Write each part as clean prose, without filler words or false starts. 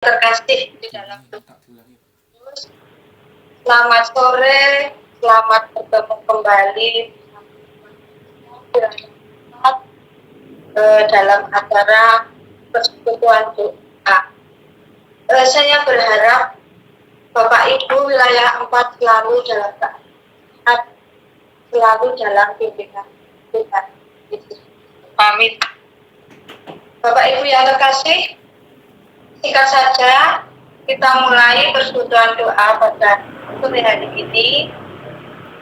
Terkasih di dalam Terus, selamat sore, selamat bertemu kembali dalam acara persekutuan doa. Saya berharap Bapak Ibu wilayah 4 selalu dalam keadaan, selalu dalam bimbingan Tuhan Yesus. Amin. Bapak Ibu yang terkasih, singkat saja kita mulai persekutuan doa pada sore hari ini.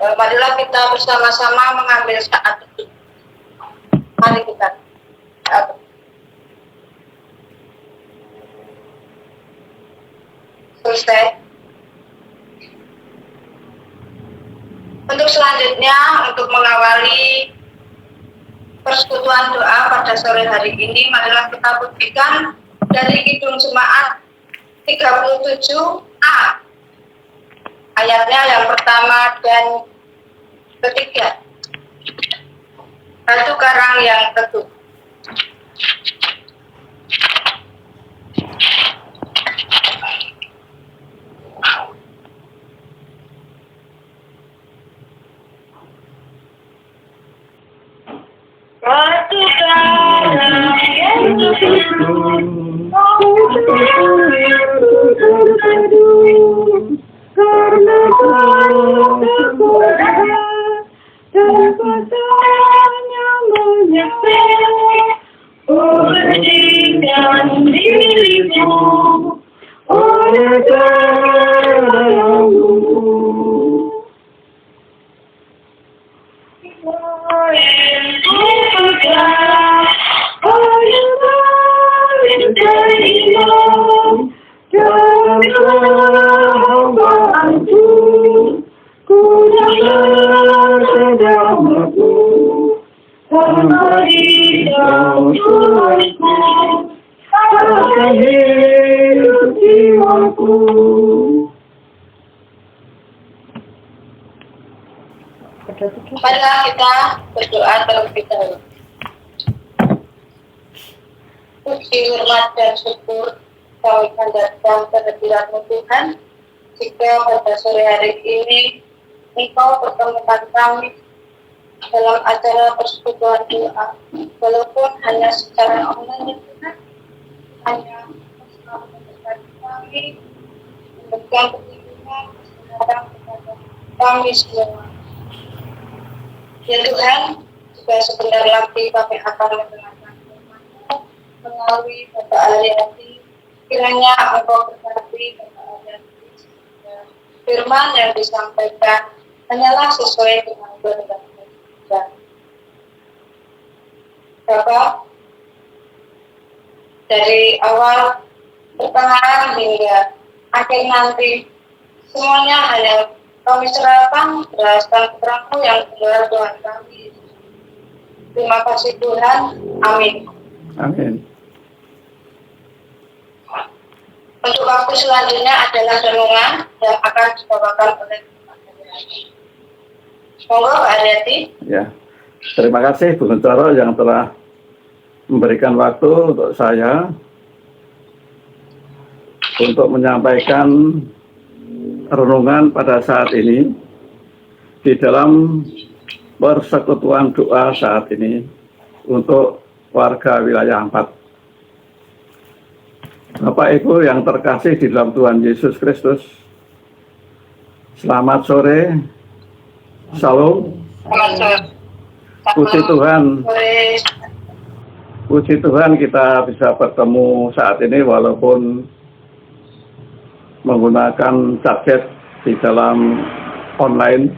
Marilah kita bersama-sama mengambil saat itu. Mari kita. Selesai. Untuk selanjutnya, untuk mengawali persekutuan doa pada sore hari ini, marilah kita buktikan dari Kidung Jemaat 37A, ayatnya yang pertama dan ketiga. Batu karang yang teguh. Batu karang yang teguh, karena kekuatannya menyertai, berikan dirimu oleh dalammu. Marilah kita berdoa terlebih dahulu. Puji, hormat, dan syukur kami panjatkan kehadirat-Mu Tuhan, jika pada sore hari ini Engkau pertemukan kami dalam acara persekutuan doa, walaupun hanya secara online, Tuhan, hanya selalu memberkati kami, memberikan perlindungan, keselamatan kepada kami semua. Ya Tuhan, juga sebentar lagi kami akan mendengarkan firman-Mu melalui Bapak Ariati. Kiranya Engkau berkati Bapak Ariati, sehingga firman yang disampaikan hanyalah sesuai dengan kehendak Tuhan. Bapak, dari awal pertengahan hingga akhir nanti, semuanya hanya kami serahkan berdasarkan keterangan-Mu yang benar Tuhan kami. Terima kasih Tuhan. Amin. Amin. Untuk waktu selanjutnya adalah renungan yang akan dibawakan oleh Pak Ariati. Monggo Pak Ariati. Ya, terima kasih Bu Kuncoro yang telah memberikan waktu untuk saya untuk menyampaikan renungan pada saat ini di dalam persekutuan doa saat ini untuk warga wilayah 4. Bapak Ibu yang terkasih di dalam Tuhan Yesus Kristus, selamat sore, Shalom. Puji Tuhan, puji Tuhan kita bisa bertemu saat ini walaupun menggunakan gadget di dalam online.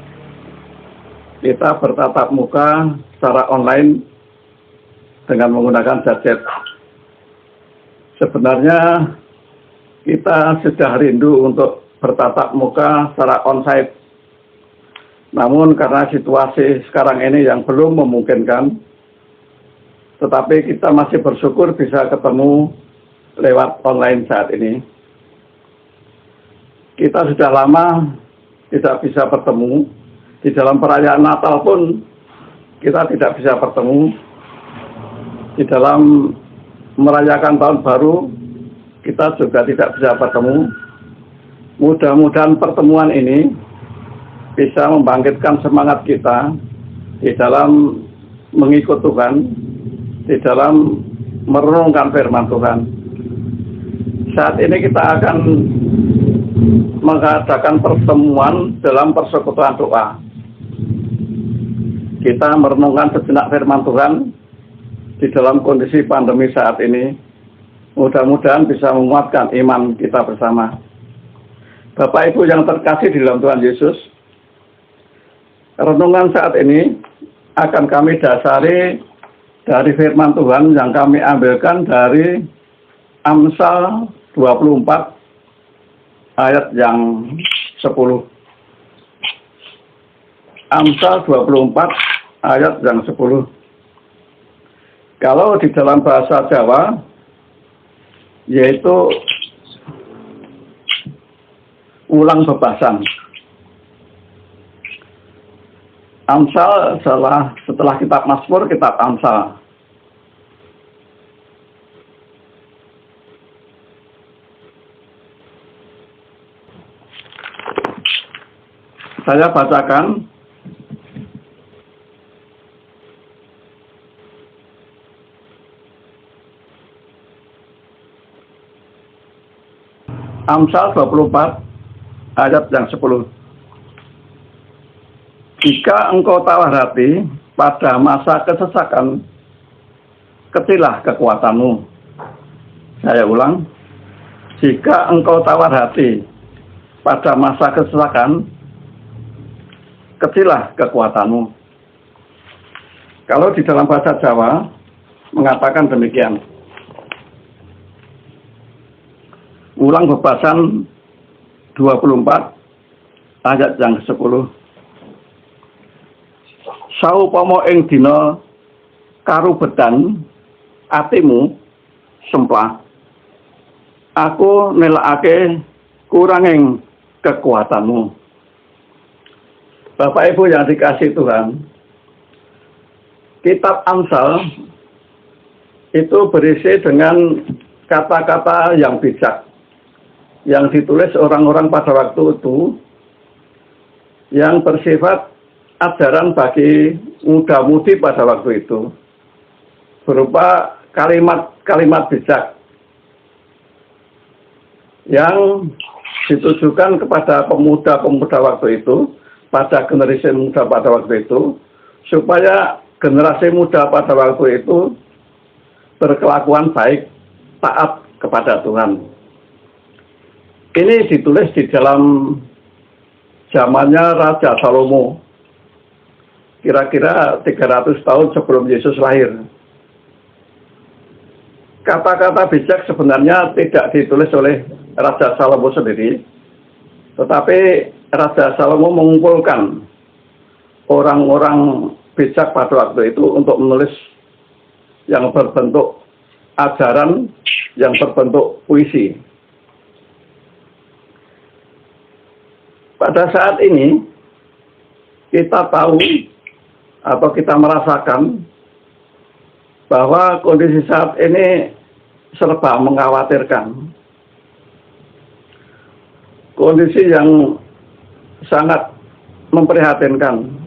Kita bertatap muka secara online dengan menggunakan gadget. Sebenarnya kita sudah rindu untuk bertatap muka secara onsite. Namun karena situasi sekarang ini yang belum memungkinkan, tetapi kita masih bersyukur bisa ketemu lewat online saat ini. Kita sudah lama tidak bisa bertemu. Di dalam perayaan Natal pun kita tidak bisa bertemu. Di dalam merayakan tahun baru kita juga tidak bisa bertemu. Mudah-mudahan pertemuan ini bisa membangkitkan semangat kita di dalam mengikut Tuhan, di dalam merenungkan firman Tuhan. Saat ini kita akan mengadakan pertemuan dalam persekutuan doa. Kita merenungkan sejenak firman Tuhan di dalam kondisi pandemi saat ini. Mudah-mudahan bisa menguatkan iman kita bersama. Bapak Ibu yang terkasih di dalam Tuhan Yesus, renungan saat ini akan kami dasari dari firman Tuhan yang kami ambilkan dari Amsal 24 ayat yang 10. Amsal 24 ayat yang 10. Kalau di dalam bahasa Jawa, yaitu ulang bebasan. Amsal setelah kitab Mazmur, kitab Amsal. Saya bacakan. Amsal 24 ayat yang 10. Jika engkau tawar hati pada masa kesesakan, kecillah kekuatanmu. Saya ulang. Jika engkau tawar hati pada masa kesesakan, kecillah kekuatanmu. Kalau di dalam bahasa Jawa mengatakan demikian. Ulang bebasan 24 ayat yang 10. Saupama ing dina karubedan atimu semplah, aku nelakake kuranging kekuatanmu. Bapak Ibu yang dikasihi Tuhan, kitab Amsal itu berisi dengan kata-kata yang bijak yang ditulis orang-orang pada waktu itu, yang bersifat ajaran bagi muda-mudi pada waktu itu, berupa kalimat-kalimat bijak yang ditujukan kepada pemuda-pemuda waktu itu, pada generasi muda pada waktu itu, supaya generasi muda pada waktu itu berkelakuan baik, taat kepada Tuhan. Ini ditulis di dalam zamannya Raja Salomo, kira-kira 300 tahun sebelum Yesus lahir. Kata-kata bijak sebenarnya tidak ditulis oleh Raja Salomo sendiri, tetapi Raja Salomo mengumpulkan orang-orang bijak pada waktu itu untuk menulis yang berbentuk ajaran, yang berbentuk puisi. Pada saat ini, kita tahu atau kita merasakan bahwa kondisi saat ini serba mengkhawatirkan. Kondisi yang sangat memprihatinkan.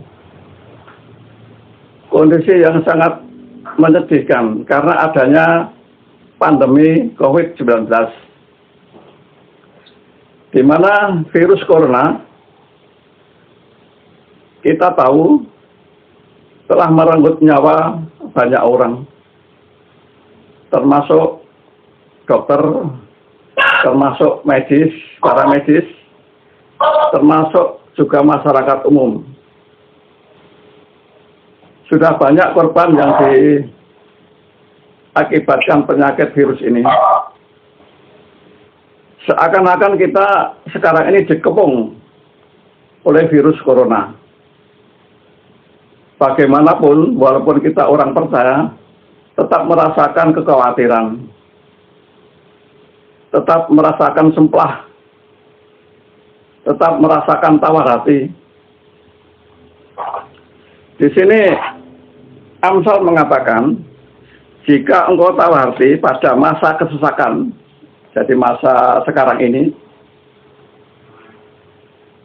Kondisi yang sangat menyedihkan karena adanya pandemi COVID-19. Di mana virus corona, kita tahu, telah merenggut nyawa banyak orang, termasuk dokter, termasuk medis, para medis, termasuk juga masyarakat umum. Sudah banyak korban yang diakibatkan penyakit virus ini. Seakan-akan kita sekarang ini dikepung oleh virus corona. Bagaimanapun, walaupun kita orang percaya, tetap merasakan kekhawatiran, tetap merasakan semplah, tetap merasakan tawar hati. Di sini Amsal mengatakan, jika engkau tawar hati pada masa kesesakan, Jadi masa sekarang ini,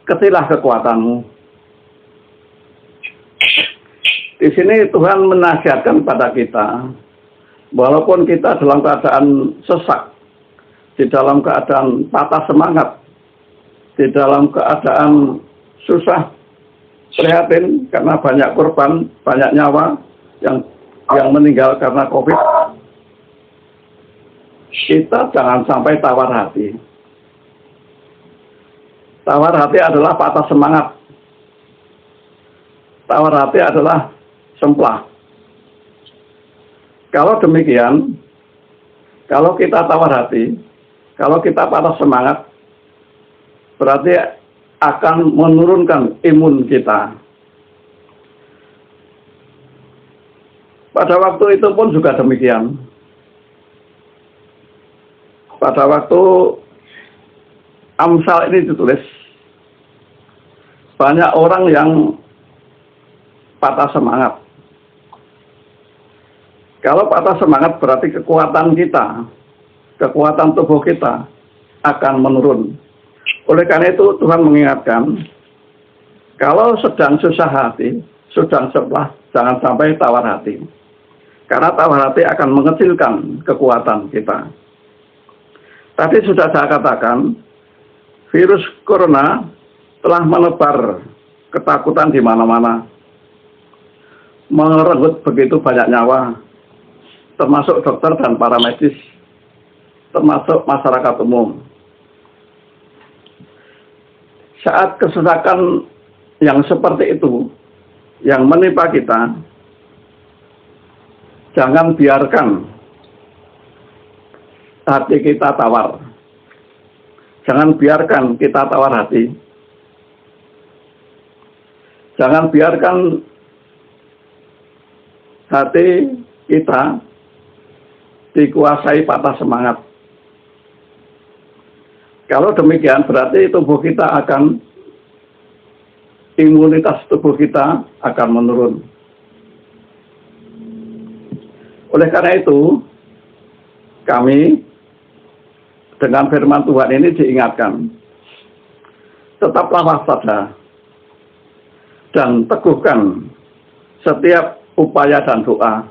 kecillah kekuatanmu. Di sini Tuhan menasihatkan pada kita, walaupun kita dalam keadaan sesak, di dalam keadaan patah semangat, di dalam keadaan susah, prihatin karena banyak korban, banyak nyawa yang meninggal karena COVID, kita jangan sampai tawar hati. Tawar hati adalah patah semangat. Tawar hati adalah semplah. Kalau demikian, kalau kita tawar hati, kalau kita patah semangat, berarti akan menurunkan imun kita. Pada waktu itu pun juga demikian. Pada waktu Amsal ini ditulis, banyak orang yang patah semangat. Kalau patah semangat berarti kekuatan kita, kekuatan tubuh kita akan menurun. Oleh karena itu Tuhan mengingatkan, kalau sedang susah hati, sedang sebelah, jangan sampai tawar hati. Karena tawar hati akan mengecilkan kekuatan kita. Tadi sudah saya katakan, virus corona telah menebar ketakutan di mana-mana. Merenggut begitu banyak nyawa, termasuk dokter dan para medis, termasuk masyarakat umum. Saat kesesakan yang seperti itu, yang menimpa kita, jangan biarkan hati kita tawar. Jangan biarkan kita tawar hati. Jangan biarkan hati kita dikuasai patah semangat. Kalau demikian berarti tubuh kita akan, imunitas tubuh kita akan menurun. Oleh karena itu, kami dengan firman Tuhan ini diingatkan, tetaplah waspada dan teguhkan setiap upaya dan doa.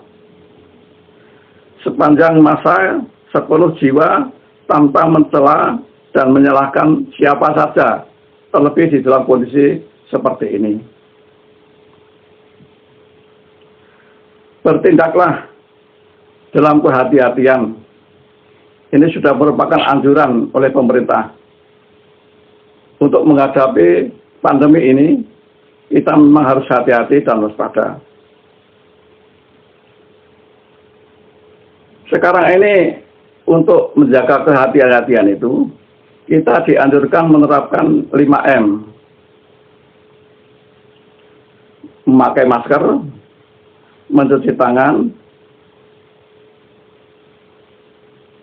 Sepanjang masa sepenuh jiwa tanpa mencela dan menyalahkan siapa saja, terlebih di dalam kondisi seperti ini. Bertindaklah dalam kehati-hatian. Ini sudah merupakan anjuran oleh pemerintah. Untuk menghadapi pandemi ini, kita memang harus hati-hati dan waspada. Sekarang ini, untuk menjaga kehati-hatian itu, kita dianjurkan menerapkan 5M. Memakai masker, mencuci tangan,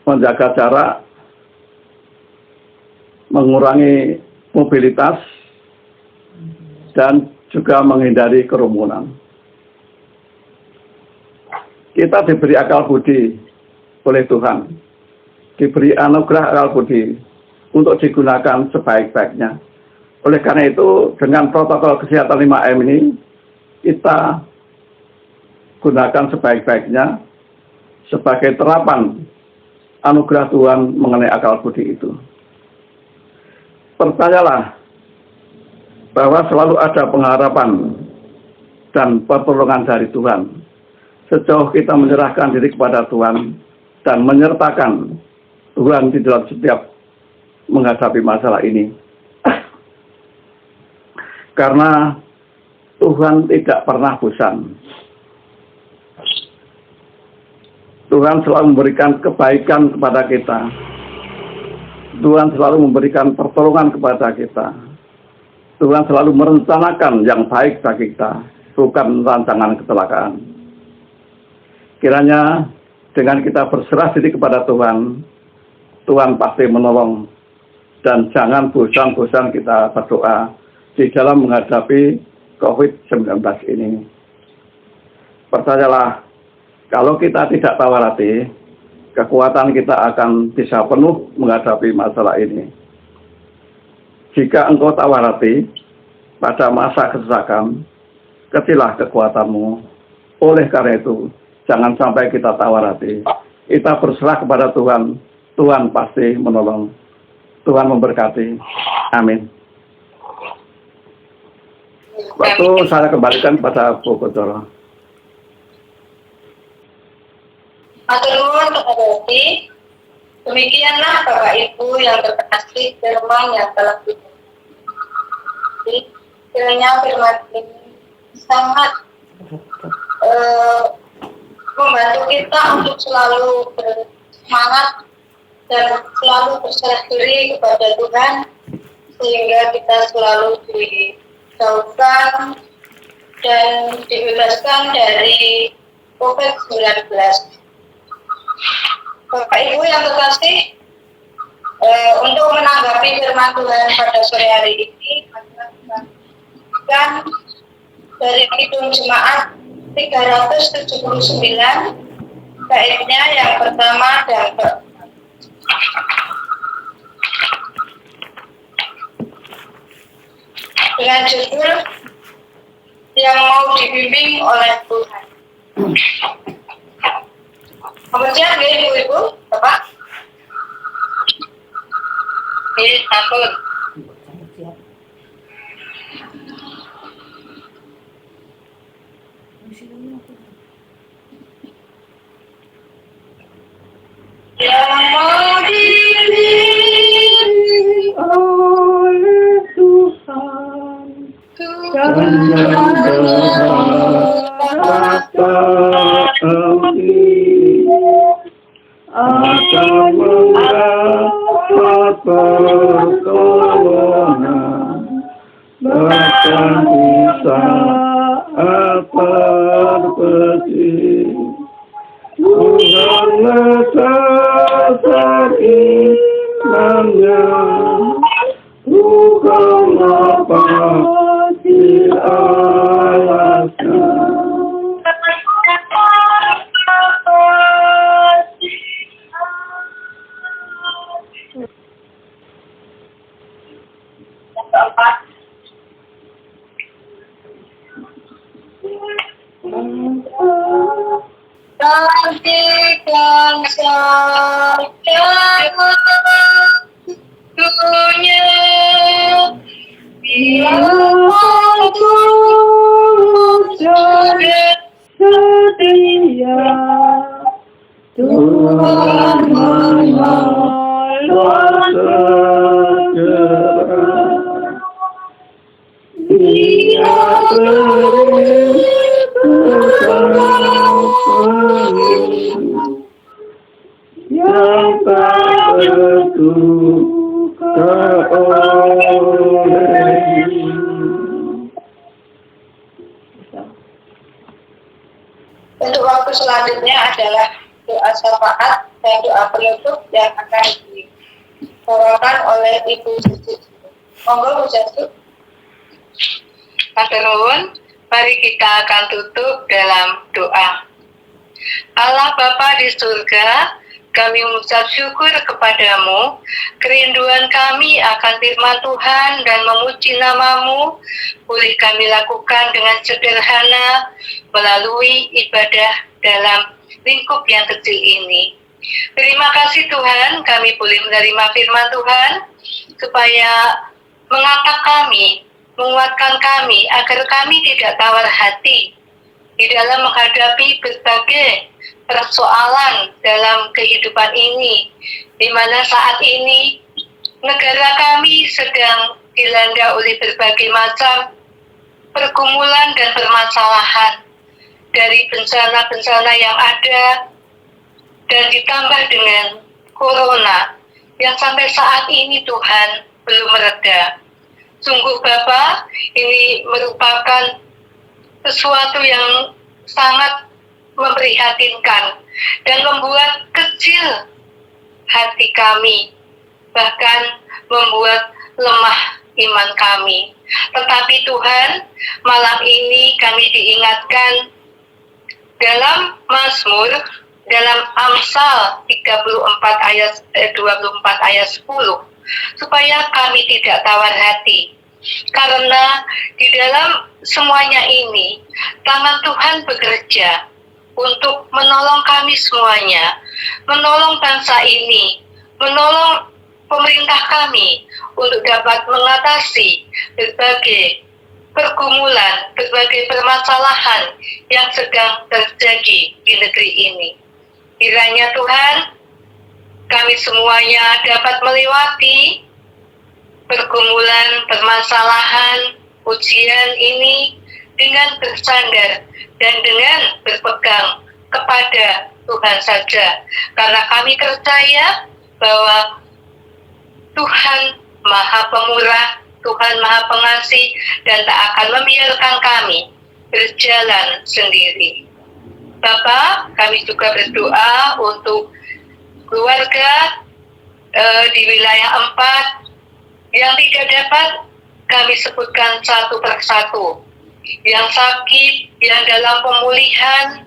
menjaga jarak, mengurangi mobilitas, dan juga menghindari kerumunan. Kita diberi akal budi oleh Tuhan, diberi anugerah akal budi untuk digunakan sebaik-baiknya. Oleh karena itu, dengan protokol kesehatan 5M ini, kita gunakan sebaik-baiknya sebagai terapan anugerah Tuhan mengenai akal budi itu. Percayalah bahwa selalu ada pengharapan dan pertolongan dari Tuhan. Sejauh kita menyerahkan diri kepada Tuhan dan menyertakan Tuhan di dalam setiap menghadapi masalah ini. Karena Tuhan tidak pernah bosan. Tuhan selalu memberikan kebaikan kepada kita. Tuhan selalu memberikan pertolongan kepada kita. Tuhan selalu merencanakan yang baik bagi kita, bukan rancangan kecelakaan. Kiranya dengan kita berserah diri kepada Tuhan, Tuhan pasti menolong. Dan jangan bosan-bosan kita berdoa di dalam menghadapi COVID-19 ini. Percayalah, kalau kita tidak tawar hati, kekuatan kita akan bisa penuh menghadapi masalah ini. Jika engkau tawar hati pada masa kesesakan, kecillah kekuatanmu. Oleh karena itu, jangan sampai kita tawar hati. Kita berserah kepada Tuhan. Tuhan pasti menolong. Tuhan memberkati. Amin. Waktu saya kembalikan pada Bu Kodoro. Matur nuwun kepada Hati. Demikianlah Bapak Ibu yang terkasih firman yang telah diberi. Kiranya firman ini sangat membantu kita untuk selalu bersemangat dan selalu berserah diri kepada Tuhan, sehingga kita selalu dijauhkan dan dibebaskan dari COVID-19. Bapak Ibu yang terkasih, untuk menanggapi firman Tuhan pada sore hari ini, dan dari Kidung Jemaat 379, baiknya yang pertama dan keempat. Dengan judul yang mau dibimbing oleh Tuhan. Kemudian Ibu-Ibu, Bapak. Ampun. Yang mau dibimbing oleh Tuhan, Dan akan mendapat pertolongan, bahkan di saat terpedih. Tuhanlah dasar imannya, bukanlah pasti alasnya. Nantikan saja dunia, biarpun Tuhan setia, Tuhan menolong segera. Dia beri yang tak terduga olehnya. Untuk waktu selanjutnya adalah doa syafaat dan doa penutup yang akan dibawakan oleh Ibu Susi. Monggo Bu Susi. Matur nuwun, mari kita akan tutup dalam doa. Allah Bapa di surga, kami mengucap syukur kepadamu, kerinduan kami akan firman Tuhan dan memuji nama-Mu, boleh kami lakukan dengan sederhana melalui ibadah dalam lingkup yang kecil ini. Terima kasih Tuhan, kami boleh menerima firman Tuhan, supaya mengangkat kami, menguatkan kami, agar kami tidak tawar hati di dalam menghadapi berbagai persoalan dalam kehidupan ini, di mana saat ini negara kami sedang dilanda oleh berbagai macam pergumulan dan permasalahan, dari bencana-bencana yang ada, dan ditambah dengan corona yang sampai saat ini Tuhan belum mereda. Sungguh Bapa, ini merupakan sesuatu yang sangat memprihatinkan dan membuat kecil hati kami, bahkan membuat lemah iman kami. Tetapi Tuhan, malam ini kami diingatkan dalam Mazmur dalam Amsal 24 ayat 10, supaya kami tidak tawar hati. Karena di dalam semuanya ini, tangan Tuhan bekerja untuk menolong kami semuanya, menolong bangsa ini, menolong pemerintah kami untuk dapat mengatasi berbagai pergumulan, berbagai permasalahan yang sedang terjadi di negeri ini. Kiranya Tuhan, kami semuanya dapat melewati pergumulan, permasalahan, ujian ini dengan bersandar dan dengan berpegang kepada Tuhan saja. Karena kami percaya bahwa Tuhan Maha Pemurah, Tuhan Maha Pengasih, dan tak akan membiarkan kami berjalan sendiri. Bapa, kami juga berdoa untuk keluarga di wilayah 4 yang tidak dapat kami sebutkan satu persatu. Yang sakit, yang dalam pemulihan,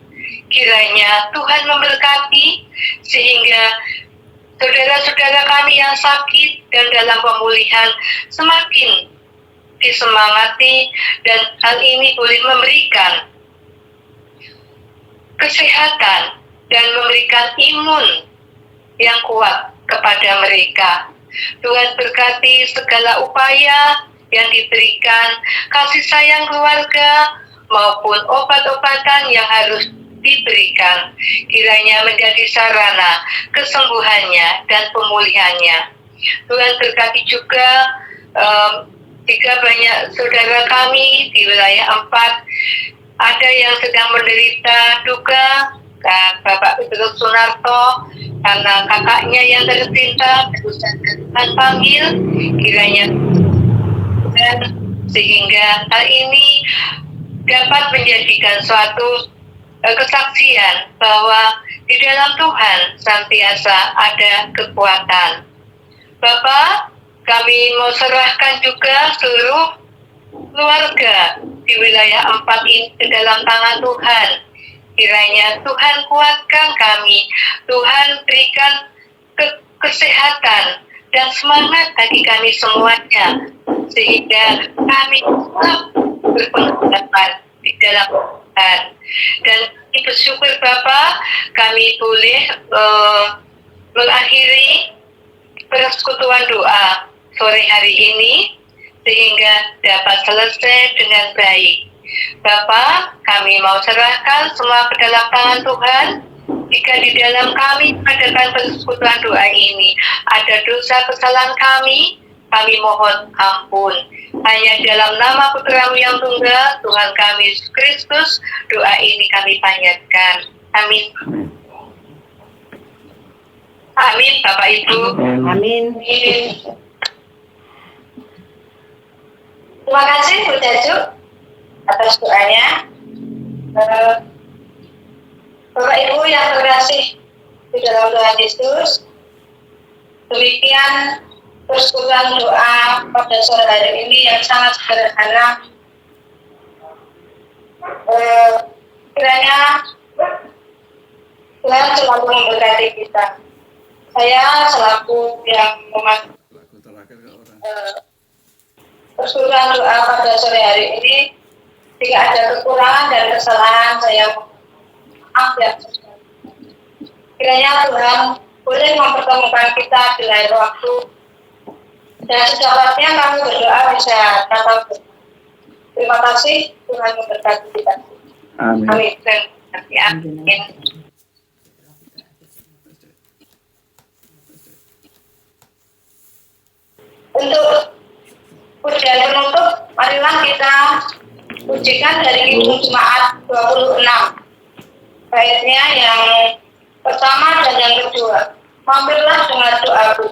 kiranya Tuhan memberkati sehingga saudara-saudara kami yang sakit dan dalam pemulihan semakin disemangati, dan hal ini boleh memberikan kesehatan dan memberikan imun yang kuat kepada mereka. Tuhan berkati segala upaya yang diberikan, kasih sayang keluarga maupun obat-obatan yang harus diberikan, kiranya menjadi sarana kesembuhannya dan pemulihannya. Tuhan berkati juga jika banyak saudara kami di wilayah 4 ada yang sedang menderita duka, Bapak Petrus Sunarto, karena kakaknya yang tercinta Tuhan panggil, kiranya sehingga hal ini dapat menjadikan suatu kesaksian bahwa di dalam Tuhan senantiasa ada kekuatan. Bapak, kami mau serahkan juga seluruh keluarga di wilayah 4 ini ke dalam tangan Tuhan. Kiranya Tuhan kuatkan kami, Tuhan berikan kesehatan dan semangat bagi kami semuanya, sehingga kami tetap berpengharapan di dalam Tuhan. Dan kami bersyukur Bapak, kami boleh mengakhiri persekutuan doa sore hari ini sehingga dapat selesai dengan baik. Bapak, kami mau serahkan semua ke dalam tangan Tuhan. Jika di dalam kami mengadakan persekutuan doa ini ada dosa kesalahan kami mohon ampun. Hanya dalam nama Putra-Mu yang tunggal, Tuhan kami Yesus Kristus, doa ini kami panjatkan. Amin. Amin, Bapak Ibu. Amin. Terima kasih Bu Jaju atas doanya. Bapak Ibu yang terkasih di dalam Tuhan Yesus, demikian persekutuan doa pada sore hari ini yang sangat sederhana. Kiranya Tuhan selalu memberkati kita. Saya selaku yang persekutuan doa pada sore hari ini, jika ada kekurangan dan kesalahan saya maaf ya. Kiranya Tuhan boleh mempertemukan kita di lain waktu, dan secepatnya kami berdoa bisa datang. Terima kasih, Tuhan memberkati kita. Amin. Amin. Amin. Untuk pujian penutup, marilah kita pujikan dari Kidung Jemaat 26. Baitnya yang pertama dan yang kedua. Mampirlah dengan doaku.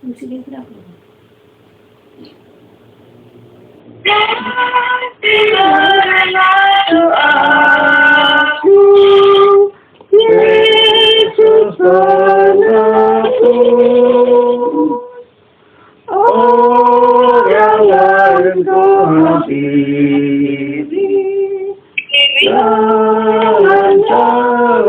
Musiknya berapa? Doaku, Yesus. pernah orang lain kau hampiri, jalan terus.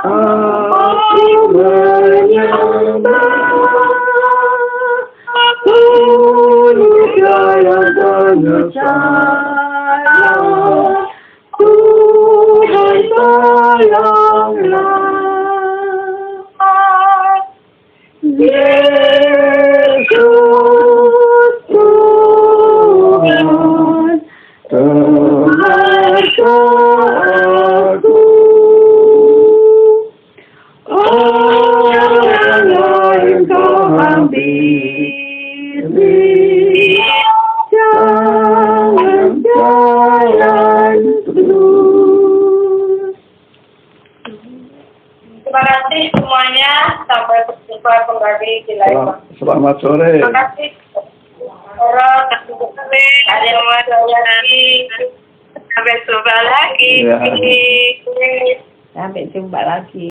Aku menyembah yang penyayang, Tuhan sayanglah. Yesus Tuhan, terasa aku. Orang lain kau hampiri, jangan jalan terus. Terima kasih semuanya. Sampai berjumpa kembali di live. Selamat sore. Terima kasih. Ada yang mau lagi. Sampai jumpa lagi. Ya. Sampai jumpa lagi.